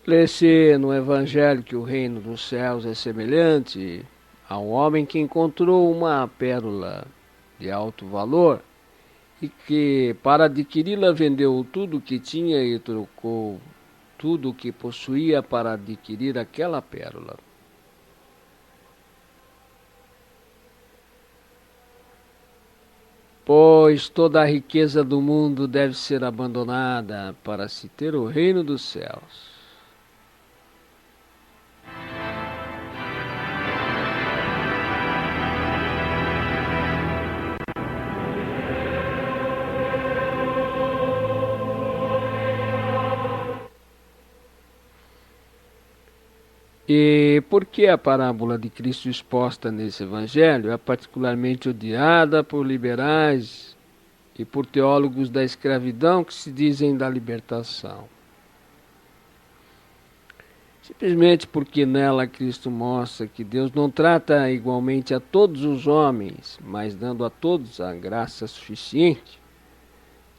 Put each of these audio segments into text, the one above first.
Lê-se no Evangelho que o reino dos céus é semelhante a um homem que encontrou uma pérola de alto valor e que, para adquiri-la, vendeu tudo o que tinha e trocou tudo o que possuía para adquirir aquela pérola. Pois toda a riqueza do mundo deve ser abandonada para se ter o reino dos céus. E por que a parábola de Cristo exposta nesse evangelho é particularmente odiada por liberais e por teólogos da escravidão que se dizem da libertação? Simplesmente porque nela Cristo mostra que Deus não trata igualmente a todos os homens, mas dando a todos a graça suficiente,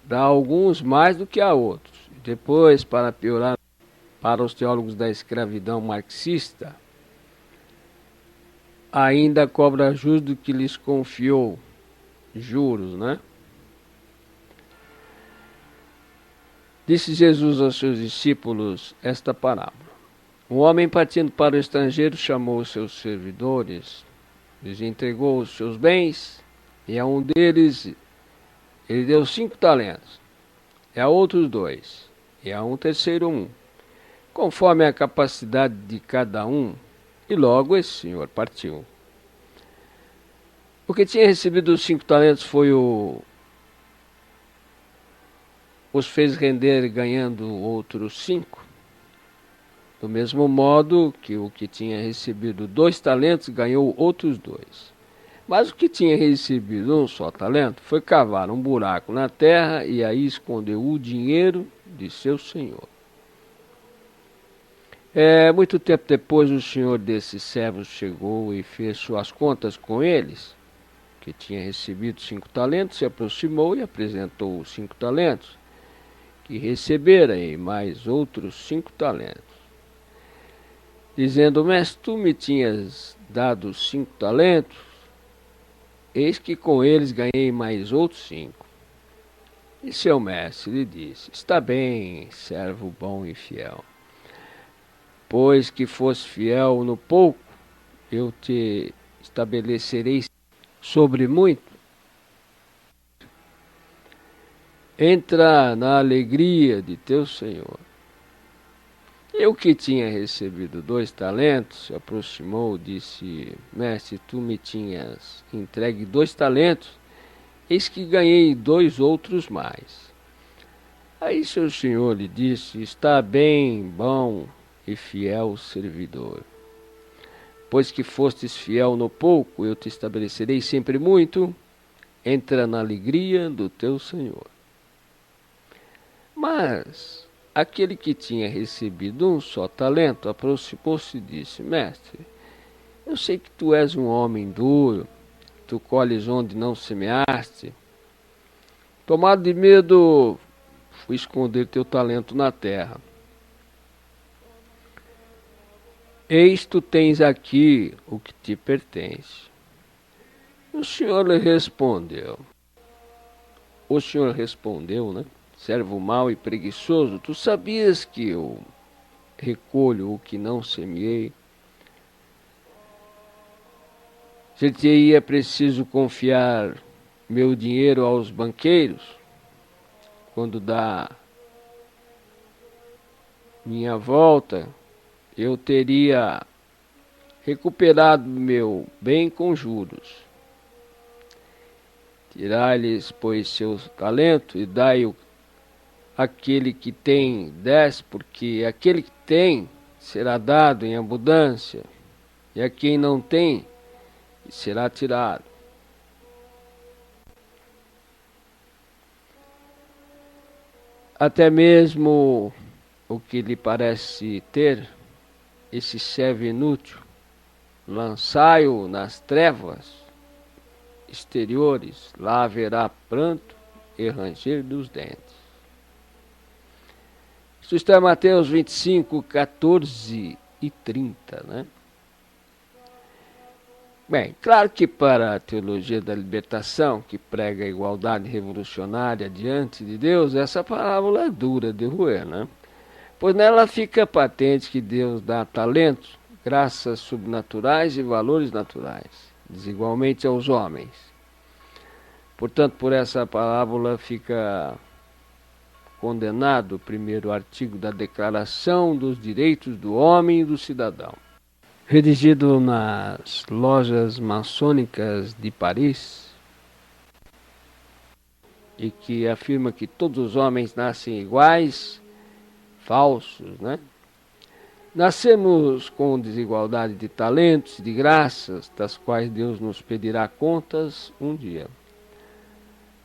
dá a alguns mais do que a outros. Depois, para piorar, para os teólogos da escravidão marxista, ainda cobra juros do que lhes confiou, juros, né? Disse Jesus aos seus discípulos esta parábola. Um homem partindo para o estrangeiro chamou os seus servidores, lhes entregou os seus bens, e a um deles ele deu 5 talentos, e a outros 2, e a um terceiro 1, conforme a capacidade de cada um, e logo esse senhor partiu. O que tinha recebido os 5 talentos foi os fez render ganhando outros 5. Do mesmo modo que o que tinha recebido 2 talentos ganhou outros 2. Mas o que tinha recebido um só talento foi cavar um buraco na terra e aí escondeu o dinheiro de seu senhor. Muito tempo depois o senhor desses servos chegou e fez suas contas com eles, que tinha recebido 5 talentos, se aproximou e apresentou os 5 talentos, que recebera e mais outros 5 talentos, dizendo: Mestre, tu me tinhas dado 5 talentos, eis que com eles ganhei mais outros 5. E seu mestre lhe disse: Está bem, servo bom e fiel. Pois que fosse fiel no pouco, eu te estabelecerei sobre muito. Entra na alegria de teu Senhor. Eu que tinha recebido 2 talentos, se aproximou, disse: Mestre, tu me tinhas entregue 2 talentos, eis que ganhei 2 outros mais. Aí seu senhor lhe disse: Está bem, bom e fiel servidor. Pois que fostes fiel no pouco, eu te estabelecerei sempre muito. Entra na alegria do teu Senhor. Mas aquele que tinha recebido um só talento aproximou-se e disse: Mestre, eu sei que tu és um homem duro, tu colhes onde não semeaste. Tomado de medo, fui esconder teu talento na terra. Eis tu tens aqui o que te pertence. O senhor respondeu, né? Servo mau e preguiçoso, tu sabias que eu recolho o que não semeei? Ser-te-ia preciso confiar meu dinheiro aos banqueiros, quando dá minha volta, eu teria recuperado meu bem com juros. Tirai-lhes, pois, seu talento e dai-o àquele que tem 10, porque aquele que tem será dado em abundância, e a quem não tem será tirado. Até mesmo o que lhe parece ter, esse servo inútil, lançai-o nas trevas exteriores, lá haverá pranto e ranger dos dentes. Isso está em Mateus 25, 14 e 30, né? Bem, claro que para a teologia da libertação, que prega a igualdade revolucionária diante de Deus, essa parábola é dura de roer, né? Pois nela fica patente que Deus dá talentos, graças sobrenaturais e valores naturais, desigualmente aos homens. Portanto, por essa parábola fica condenado o primeiro artigo da Declaração dos Direitos do Homem e do Cidadão, redigido nas lojas maçônicas de Paris, e que afirma que todos os homens nascem iguais, falsos, né? Nascemos com desigualdade de talentos e de graças, das quais Deus nos pedirá contas um dia.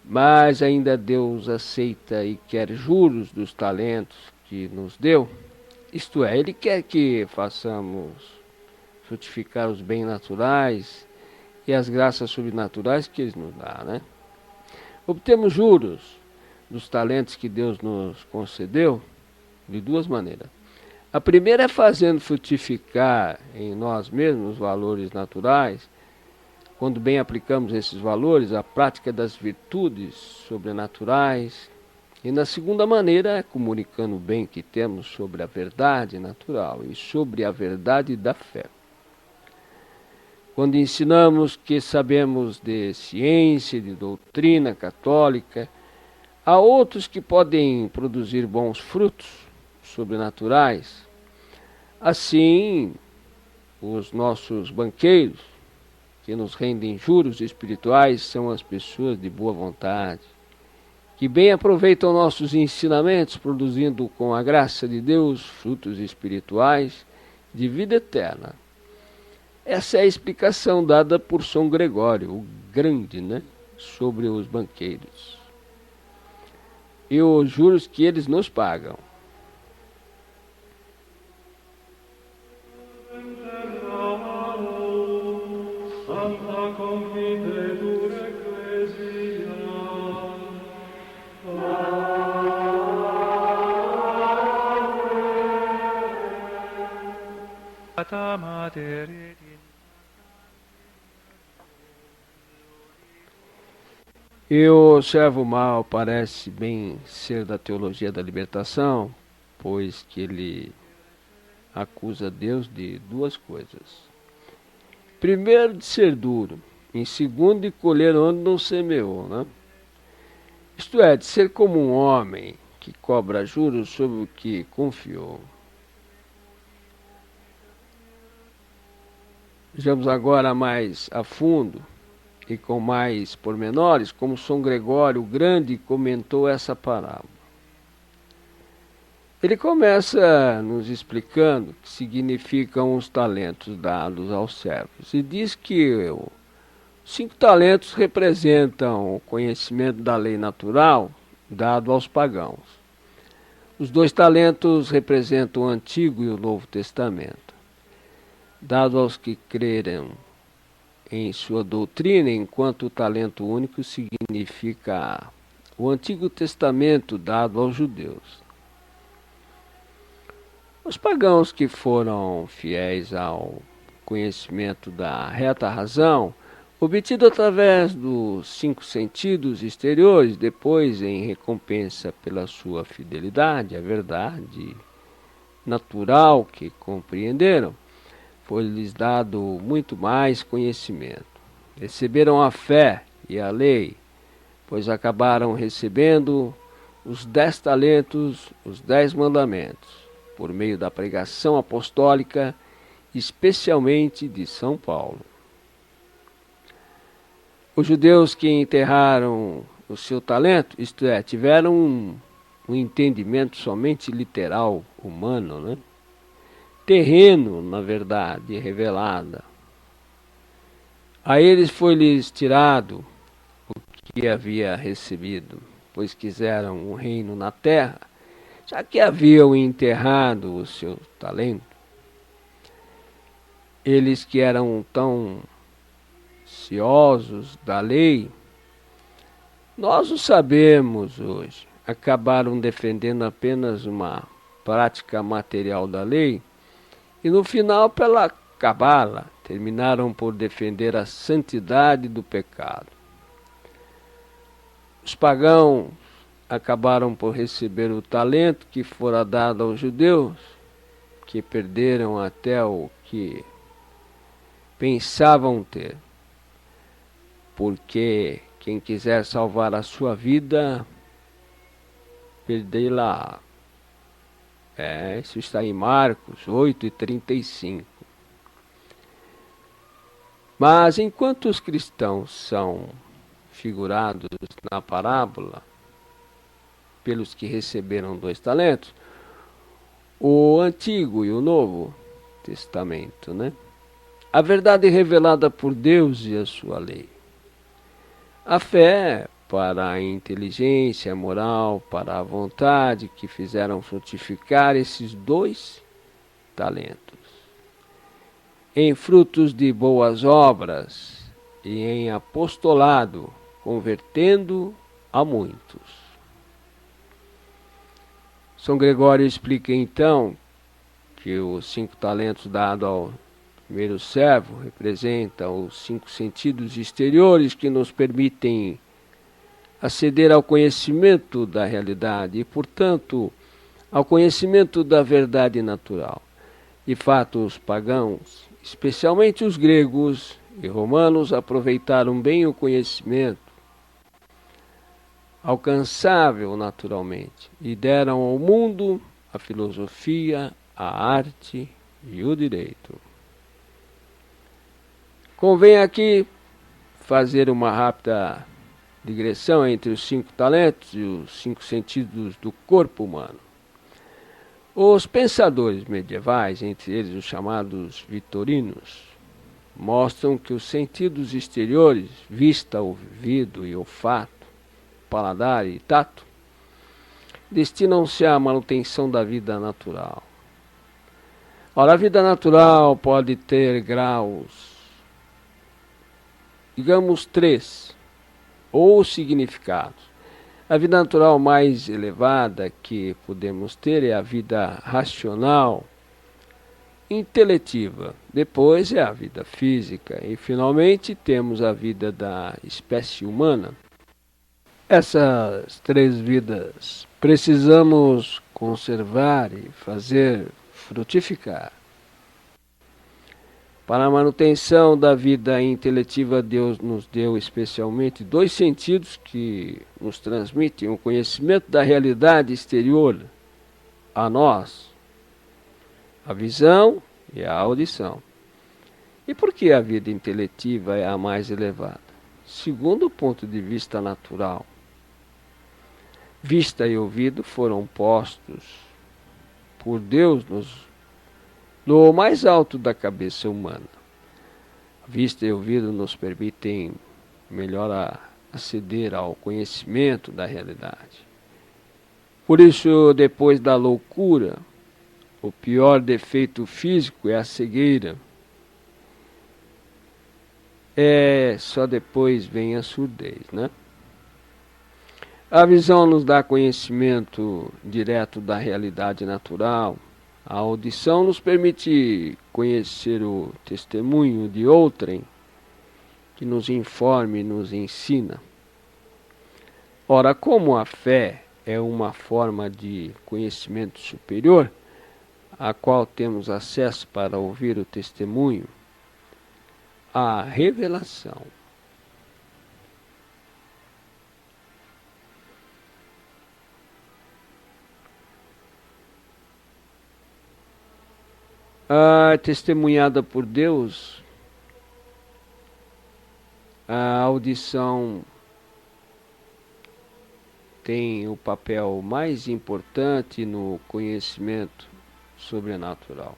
Mas ainda Deus aceita e quer juros dos talentos que nos deu. Isto é, Ele quer que façamos frutificar os bens naturais e as graças sobrenaturais que Ele nos dá, né? Obtemos juros dos talentos que Deus nos concedeu de duas maneiras. A primeira é fazendo frutificar em nós mesmos os valores naturais. Quando bem aplicamos esses valores, a prática das virtudes sobrenaturais. E na segunda maneira é comunicando o bem que temos sobre a verdade natural e sobre a verdade da fé. Quando ensinamos que sabemos de ciência, de doutrina católica, há outros que podem produzir bons frutos sobrenaturais. Assim, os nossos banqueiros, que nos rendem juros espirituais, são as pessoas de boa vontade, que bem aproveitam nossos ensinamentos, produzindo com a graça de Deus frutos espirituais de vida eterna. Essa é a explicação dada por São Gregório, o Grande, né, sobre os banqueiros e os juros que eles nos pagam. E o servo mau parece bem ser da teologia da libertação, pois que ele acusa Deus de duas coisas. Primeiro, de ser duro. Em segundo, de colher onde não semeou, né? Isto é, de ser como um homem que cobra juros sobre o que confiou. Vejamos agora mais a fundo e com mais pormenores como São Gregório o Grande comentou essa parábola. Ele começa nos explicando o que significam os talentos dados aos servos e diz que os 5 talentos representam o conhecimento da lei natural dado aos pagãos. Os 2 talentos representam o Antigo e o Novo Testamento, dado aos que creram em sua doutrina, enquanto o talento único significa o Antigo Testamento dado aos judeus. Os pagãos que foram fiéis ao conhecimento da reta razão, obtido através dos 5 sentidos exteriores, depois em recompensa pela sua fidelidade à verdade natural que compreenderam, foi-lhes dado muito mais conhecimento. Receberam a fé e a lei, pois acabaram recebendo os 10 talentos, os 10 mandamentos, por meio da pregação apostólica, especialmente de São Paulo. Os judeus que enterraram o seu talento, isto é, tiveram um entendimento somente literal, humano, né? Terreno, na verdade, revelada. A eles foi-lhes tirado o que havia recebido, pois quiseram um reino na terra, já que haviam enterrado o seu talento. Eles que eram tão ciosos da lei, nós o sabemos hoje, acabaram defendendo apenas uma prática material da lei, e no final pela cabala, terminaram por defender a santidade do pecado. Os pagãos acabaram por receber o talento que fora dado aos judeus, que perderam até o que pensavam ter. Porque quem quiser salvar a sua vida, perdê-la. Isso está em Marcos 8:35. Mas enquanto os cristãos são figurados na parábola pelos que receberam 2 talentos, o Antigo e o Novo Testamento, né? A verdade revelada por Deus e a sua lei. A fé para a inteligência moral, para a vontade que fizeram frutificar esses 2 talentos. Em frutos de boas obras e em apostolado, convertendo a muitos. São Gregório explica então que os 5 talentos dados ao primeiro servo representam os 5 sentidos exteriores que nos permitem aceder ao conhecimento da realidade e, portanto, ao conhecimento da verdade natural. De fato, os pagãos, especialmente os gregos e romanos, aproveitaram bem o conhecimento alcançável naturalmente e deram ao mundo a filosofia, a arte e o direito. Convém aqui fazer uma rápida digressão entre os 5 talentos e os 5 sentidos do corpo humano. Os pensadores medievais, entre eles os chamados vitorinos, mostram que os sentidos exteriores, vista, ouvido e olfato, paladar e tato, destinam-se à manutenção da vida natural. Ora, a vida natural pode ter graus, digamos 3, ou significados. A vida natural mais elevada que podemos ter é a vida racional, inteletiva. Depois é a vida física. E, finalmente, temos a vida da espécie humana. Essas 3 vidas precisamos conservar e fazer frutificar. Para a manutenção da vida inteletiva, Deus nos deu especialmente 2 sentidos que nos transmitem o conhecimento da realidade exterior a nós: a visão e a audição. E por que a vida inteletiva é a mais elevada? Segundo o ponto de vista natural, vista e ouvido foram postos por Deus no mais alto da cabeça humana. Vista e ouvido nos permitem melhor aceder ao conhecimento da realidade. Por isso, depois da loucura, o pior defeito físico é a cegueira. Só depois vem a surdez, né? A visão nos dá conhecimento direto da realidade natural. A audição nos permite conhecer o testemunho de outrem, que nos informa e nos ensina. Ora, como a fé é uma forma de conhecimento superior, a qual temos acesso para ouvir o testemunho, a revelação. Testemunhada por Deus, a audição tem o papel mais importante no conhecimento sobrenatural.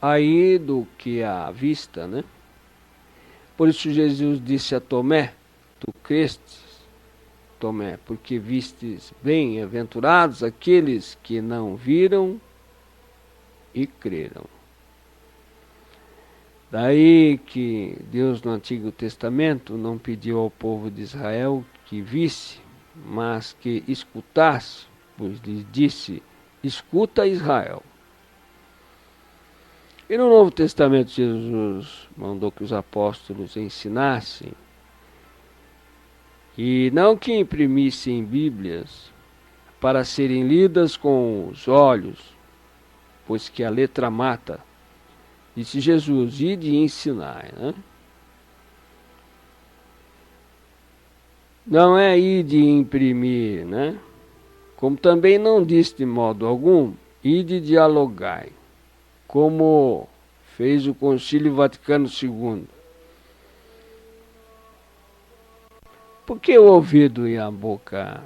Aí do que a vista, né? Por isso Jesus disse a Tomé: tu crestes, Tomé, porque vistes bem-aventurados aqueles que não viram e creram. Daí que Deus no Antigo Testamento não pediu ao povo de Israel que visse, mas que escutasse discípulos lhes disse: escuta, Israel. E no Novo Testamento Jesus mandou que os apóstolos ensinassem, e não que imprimissem Bíblias para serem lidas com os olhos, pois que a letra mata. Disse Jesus: ide e ensinai, né? Não é ide e imprimir, né? Como também não disse de modo algum, ide e dialogai, como fez o Concílio Vaticano II. Porque o ouvido e a boca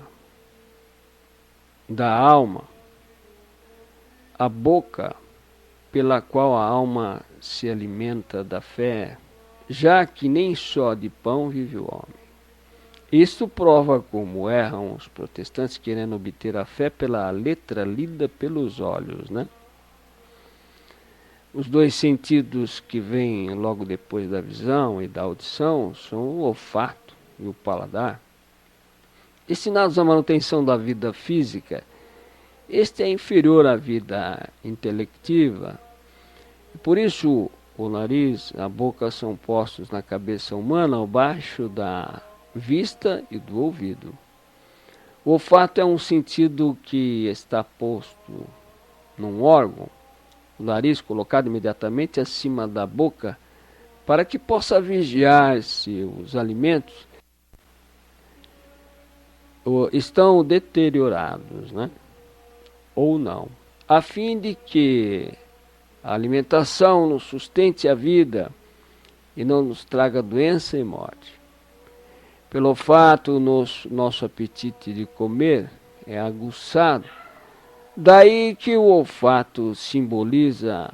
da alma, a boca pela qual a alma se alimenta da fé, já que nem só de pão vive o homem. Isto prova como erram os protestantes querendo obter a fé pela letra lida pelos olhos, né? Os dois sentidos que vêm logo depois da visão e da audição são o olfato e o paladar. Destinados à manutenção da vida física, este é inferior à vida intelectiva. Por isso, o nariz e a boca são postos na cabeça humana abaixo da vista e do ouvido. O olfato é um sentido que está posto num órgão, o nariz colocado imediatamente acima da boca, para que possa vigiar se os alimentos estão deteriorados, né? Ou não, a fim de que a alimentação nos sustente a vida e não nos traga doença e morte. Pelo fato, nosso apetite de comer é aguçado. Daí que o olfato simboliza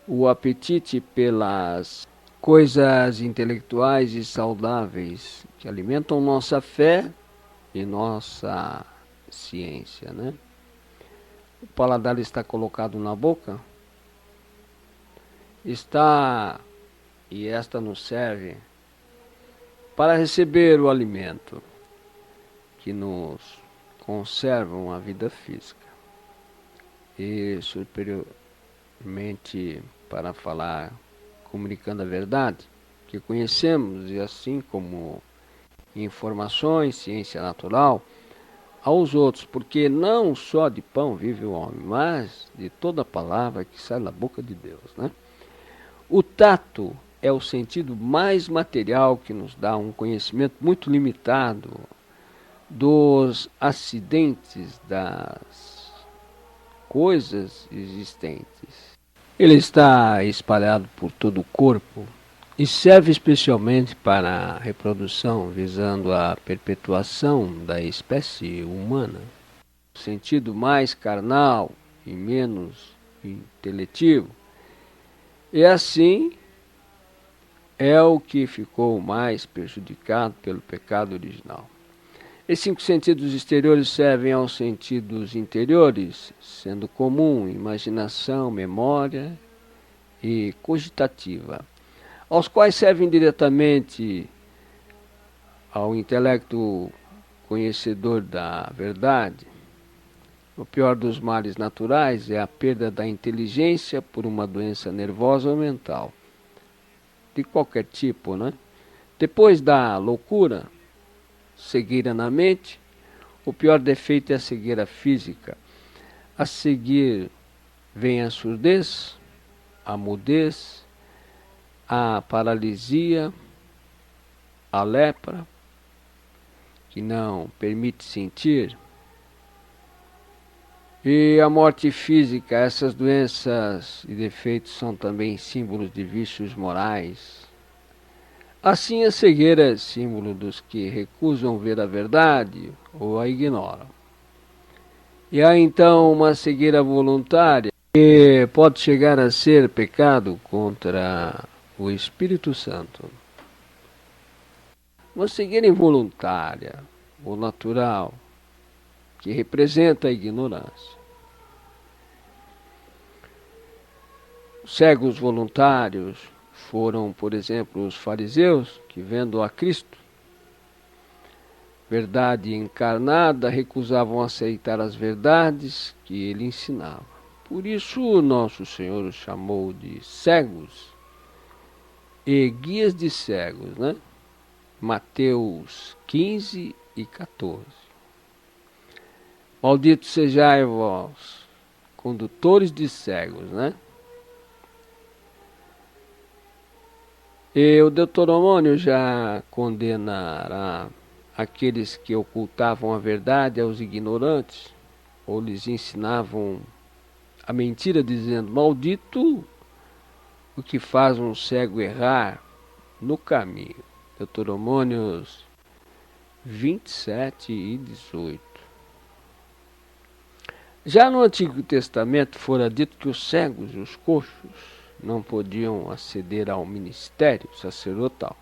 o apetite pelas coisas intelectuais e saudáveis que alimentam nossa fé e nossa ciência, né? O paladar está colocado na boca, e esta nos serve para receber o alimento que nos conservam a vida física, e superiormente para falar, comunicando a verdade que conhecemos, e assim como informações, ciência natural, aos outros, porque não só de pão vive o homem, mas de toda palavra que sai da boca de Deus, né? O tato é o sentido mais material que nos dá um conhecimento muito limitado dos acidentes das coisas existentes. Ele está espalhado por todo o corpo e serve especialmente para a reprodução, visando a perpetuação da espécie humana. O sentido mais carnal e menos inteletivo, e assim é o que ficou mais prejudicado pelo pecado original. Esses 5 sentidos exteriores servem aos sentidos interiores, sendo comum imaginação, memória e cogitativa, aos quais servem diretamente ao intelecto conhecedor da verdade. O pior dos males naturais é a perda da inteligência por uma doença nervosa ou mental, de qualquer tipo, né? Depois da loucura, cegueira na mente, o pior defeito é a cegueira física. A seguir vem a surdez, a mudez, a paralisia, a lepra, que não permite sentir, e a morte física. Essas doenças e defeitos são também símbolos de vícios morais. Assim, a cegueira é símbolo dos que recusam ver a verdade ou a ignoram. E há então uma cegueira voluntária, que pode chegar a ser pecado contra o Espírito Santo. Uma cegueira involuntária ou natural, que representa a ignorância. Cegos voluntários foram, por exemplo, os fariseus, que vendo a Cristo, verdade encarnada, recusavam aceitar as verdades que ele ensinava. Por isso nosso Senhor os chamou de cegos e guias de cegos, né? Mateus 15 e 14. Maldito sejais vós, condutores de cegos, né? E o Deuteronômio já condenará aqueles que ocultavam a verdade aos ignorantes, ou lhes ensinavam a mentira, dizendo: maldito o que faz um cego errar no caminho. Deuteronômios 27 e 18. Já no Antigo Testamento fora dito que os cegos e os coxos não podiam aceder ao ministério sacerdotal,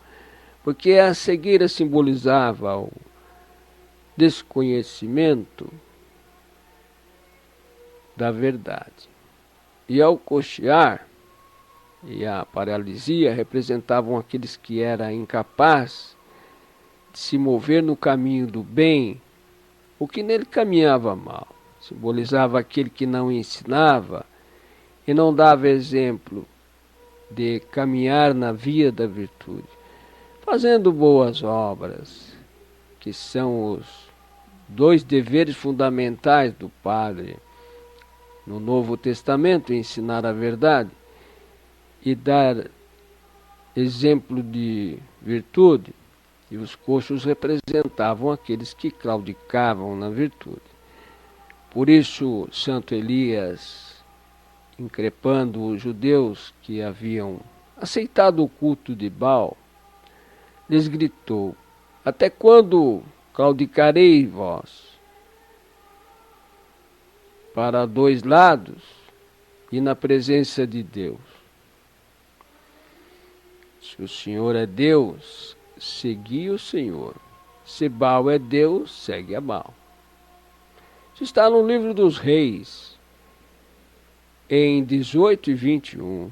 porque a cegueira simbolizava o desconhecimento da verdade. E ao coxear e a paralisia representavam aqueles que eram incapazes de se mover no caminho do bem, o que nele caminhava mal. Simbolizava aquele que não ensinava e não dava exemplo de caminhar na via da virtude, fazendo boas obras, que são os dois deveres fundamentais do padre no Novo Testamento: ensinar a verdade e dar exemplo de virtude. E os coxos representavam aqueles que claudicavam na virtude. Por isso, Santo Elias, increpando os judeus que haviam aceitado o culto de Baal, lhes gritou: até quando claudicareis vós? Para dois lados e na presença de Deus. Se o Senhor é Deus, segui o Senhor. Se Baal é Deus, segue a Baal. Isso está no livro dos Reis, em 18 e 21.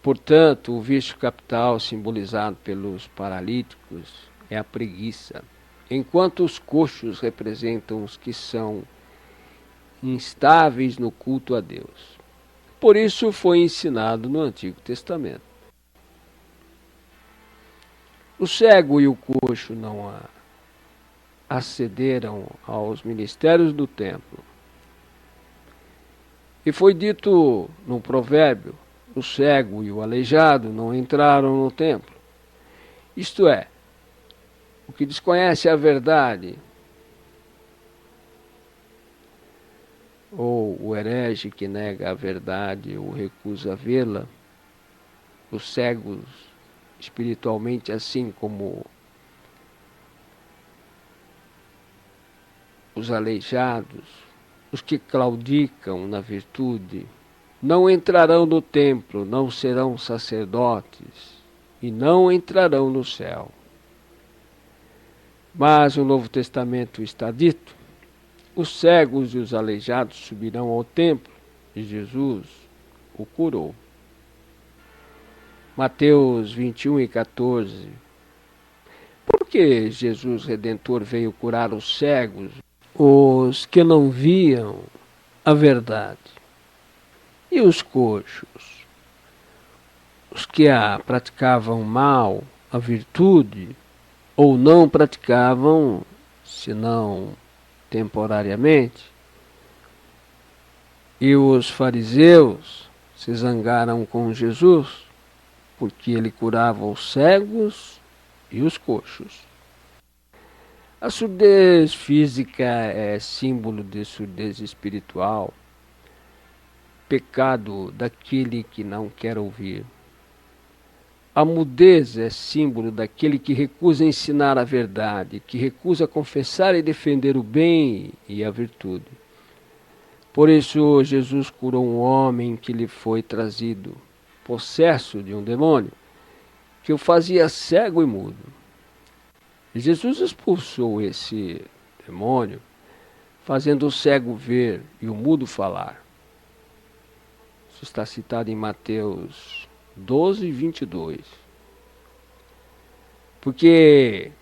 Portanto, o vício capital simbolizado pelos paralíticos é a preguiça, enquanto os coxos representam os que são instáveis no culto a Deus. Por isso foi ensinado no Antigo Testamento. O cego e o coxo não acederam aos ministérios do templo. E foi dito no provérbio: o cego e o aleijado não entraram no templo. Isto é, o que desconhece a verdade, ou o herege que nega a verdade ou recusa vê-la, os cegos espiritualmente, assim como os aleijados, os que claudicam na virtude, não entrarão no templo, não serão sacerdotes e não entrarão no céu. Mas no Novo Testamento está dito: os cegos e os aleijados subirão ao templo e Jesus o curou. Mateus 21 e 14. Por que Jesus Redentor veio curar os cegos, os que não viam a verdade? E os coxos, os que praticavam mal a virtude, ou não praticavam, senão temporariamente? E os fariseus se zangaram com Jesus, porque ele curava os cegos e os coxos. A surdez física é símbolo de surdez espiritual, pecado daquele que não quer ouvir. A mudez é símbolo daquele que recusa ensinar a verdade, que recusa confessar e defender o bem e a virtude. Por isso, Jesus curou um homem que lhe foi trazido possesso de um demônio, que o fazia cego e mudo. Jesus expulsou esse demônio, fazendo o cego ver e o mudo falar. Isso está citado em Mateus 12, 22. Porque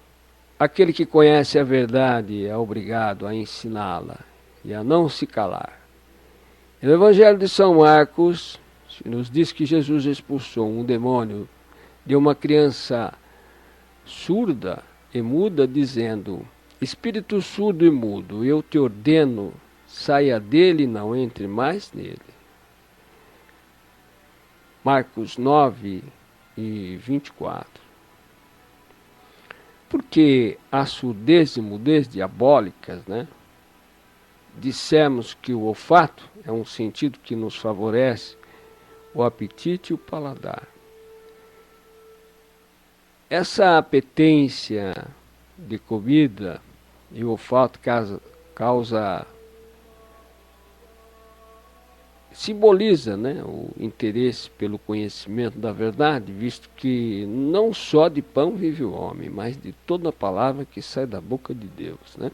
aquele que conhece a verdade é obrigado a ensiná-la e a não se calar. No Evangelho de São Marcos, nos diz que Jesus expulsou um demônio de uma criança surda e muda, dizendo: Espírito surdo e mudo, eu te ordeno, saia dele e não entre mais nele. Marcos 9 e 24. Porque a surdez e mudez diabólicas, né? Dissemos que o olfato é um sentido que nos favorece o apetite e o paladar. Essa apetência de comida e o olfato simboliza, né, o interesse pelo conhecimento da verdade, visto que não só de pão vive o homem, mas de toda palavra que sai da boca de Deus, né?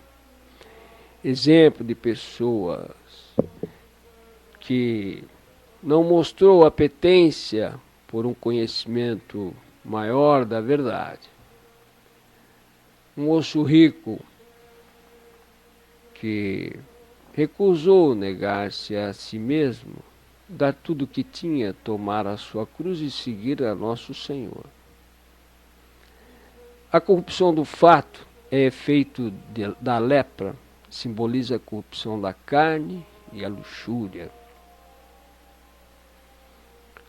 Exemplo de pessoas que não mostrou apetência por um conhecimento maior da verdade. Um moço rico que recusou negar-se a si mesmo, dar tudo o que tinha, tomar a sua cruz e seguir a nosso Senhor. A corrupção do fato é efeito da lepra, simboliza a corrupção da carne e a luxúria.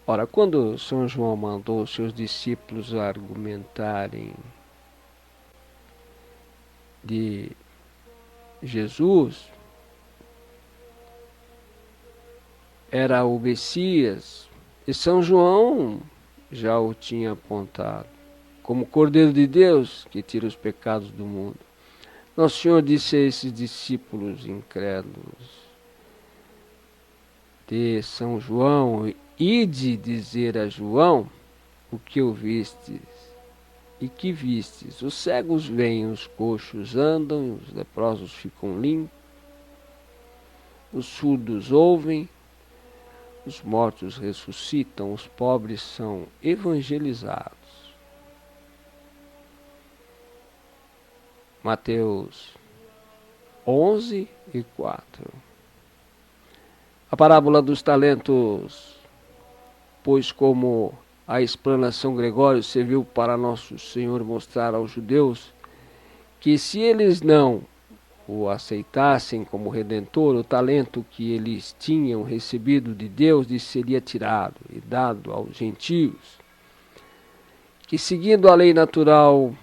Ora, quando São João mandou seus discípulos argumentarem de Jesus, era o Messias, e São João já o tinha apontado como Cordeiro de Deus que tira os pecados do mundo. Nosso Senhor disse a esses discípulos incrédulos de São João: ide dizer a João o que ouvistes e que vistes. Os cegos veem, os coxos andam, os leprosos ficam limpos, os surdos ouvem, os mortos ressuscitam, os pobres são evangelizados. Mateus 11 e 4. A parábola dos talentos, pois como a explanação Gregório serviu para nosso Senhor mostrar aos judeus que se eles não o aceitassem como Redentor, o talento que eles tinham recebido de Deus lhes seria tirado e dado aos gentios, que seguindo a lei natural,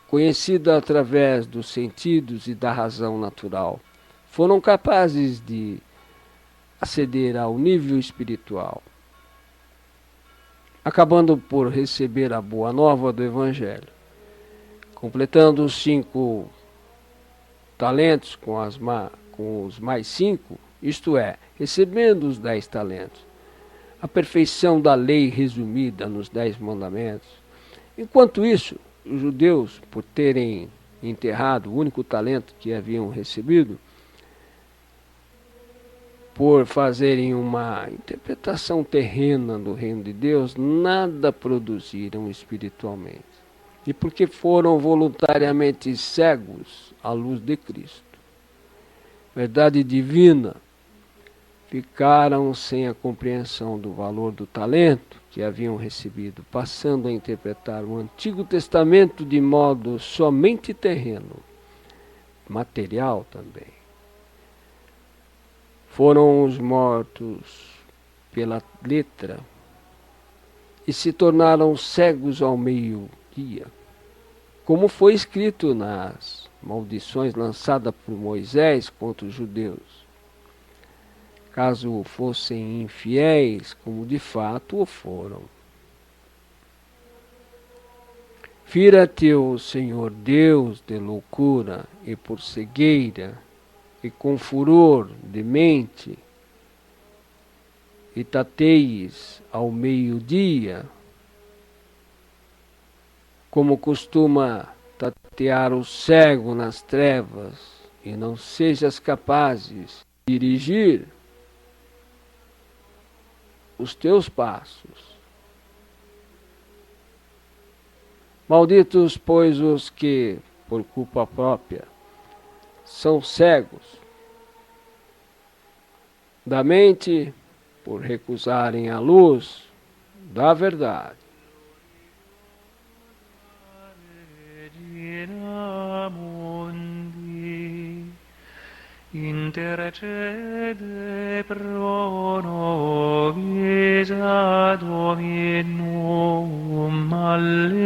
conhecida através dos sentidos e da razão natural, foram capazes de aceder ao nível espiritual, acabando por receber a boa nova do Evangelho, completando os 5 talentos com os mais 5, isto é, recebendo os 10 talentos, a perfeição da lei resumida nos 10 mandamentos. Enquanto isso, os judeus, por terem enterrado o único talento que haviam recebido, por fazerem uma interpretação terrena do reino de Deus, nada produziram espiritualmente. E porque foram voluntariamente cegos à luz de Cristo, verdade divina, ficaram sem a compreensão do valor do talento que haviam recebido, passando a interpretar o Antigo Testamento de modo somente terreno, material também. Foram os mortos pela letra e se tornaram cegos ao meio-dia, como foi escrito nas maldições lançadas por Moisés contra os judeus, caso fossem infiéis, como de fato o foram. Fira-te o Senhor Deus de loucura e por cegueira, e com furor de mente, e tateis ao meio-dia, como costuma tatear o cego nas trevas, e não sejas capazes de dirigir os teus passos. Malditos, pois, os que, por culpa própria. São cegos da mente por recusarem a luz da verdade. Intercede pro nobis ad hominum. Alleluia.